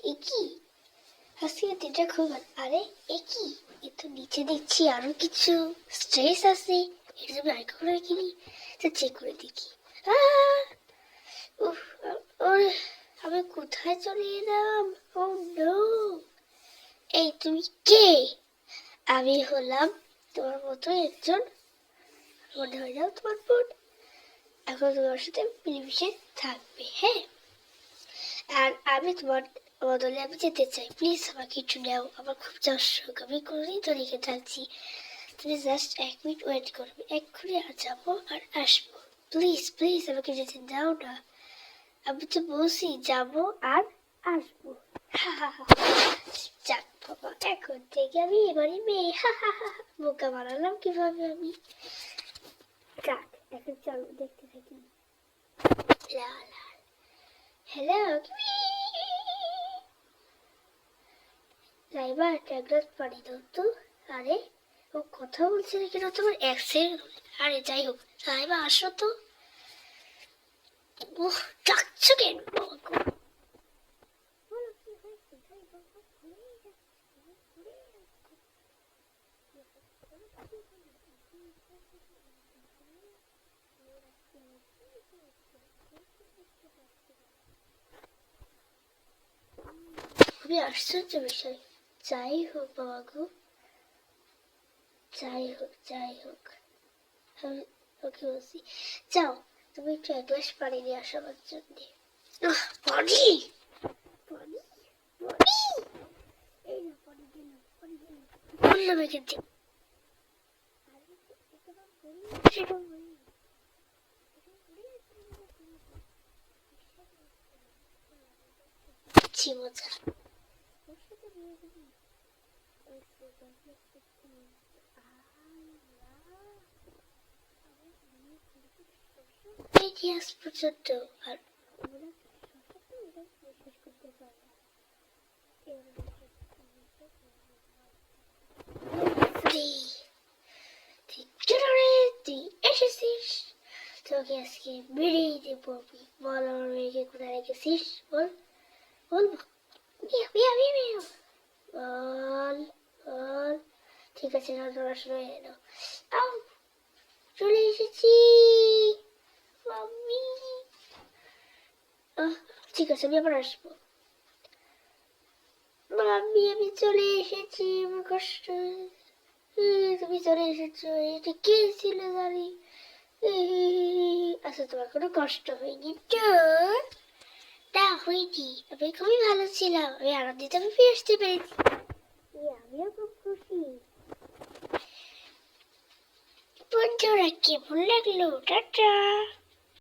এ কি আজকের দিনটা খুব ভালো। আরে এ কি, এ তো নিচে দেখছি আরো কিছু স্ট্রেস আছে। এটা তুমি আরেকটা করে কিনি, তা চেক করে দেখি। উফ, ওরে, আমি কোথায় চলে এলাম? ও নো! এই তুমি কে? আমি হলাম তোমার মতো একজন, মনে হয় না তোমার বোন। এখন তোমার সাথে মিলেমিশে থাকবে, হ্যাঁ? আর আমি তোমার বদলে আমি যেতে চাই, প্লিজ আমাকে একটু নেও, আমার খুব যাওয়ার শখ, আমি কোনোদিন তো রেখে থাকছি। তুমি জাস্ট 1 মিনিট ওয়েট করবে, এক্ষুনি যাবো আর আসবো। প্লিজ প্লিজ আমাকে যেতে দাও না, আমি তো বলছি যাবো আর আসবো। যাক বাবা, এখন থেকে আমি এবারই মেয়ে। বোকা বানালাম কিভাবে আমি। যাক, এখন চলো দেখতে থাকি। হ্যালো লাইবা, একটা গ্লাস পানি দাও তো। আরে ও কথা বলছে না কেন, তোমার অ্যাক্সেন্ট। আরে যাই হোক, লাইবা আসো তো। ওহ, ডাকছো কেন? খুবই আশ্চর্য বিষয়। যাই হোক বাবা গো, যাই হোক, আমি ওকে বলছি যাও, তুমি একটু 1 গ্লাস পানি নিয়ে আসো আমার জন্য। পানি পানি পানি, এই না পানি দিলাম, বললাম এখান থেকে। মজা ইতিহাস পর্যন্ত আর তুই এসেছিস, তোকে আজকে বেরিয়ে দেবো আমি। বল আমার মেয়েকে কোথায় রেখেছিস, বল বল বল বল। ঠিক আছে, না তোমার সময় এলো। চলে এসেছি মাম্মি। ঠিক আছে, আমি আবার আসবো। মাম্মি আমি চলে এসেছি, আমার কষ্ট। তুমি চলে এসেছো, এটা কে ছিল জানি। আচ্ছা, তোমার কোনো কষ্ট হয়নি তো? না হয়নি, আমি খুবই ভালো ছিলাম, আমি আনন্দিত, আমি ফিরে আসতে পেরেছি। আমিও খুব খুশি। বন্ধুরা, কেমন লাগলো? টাটা।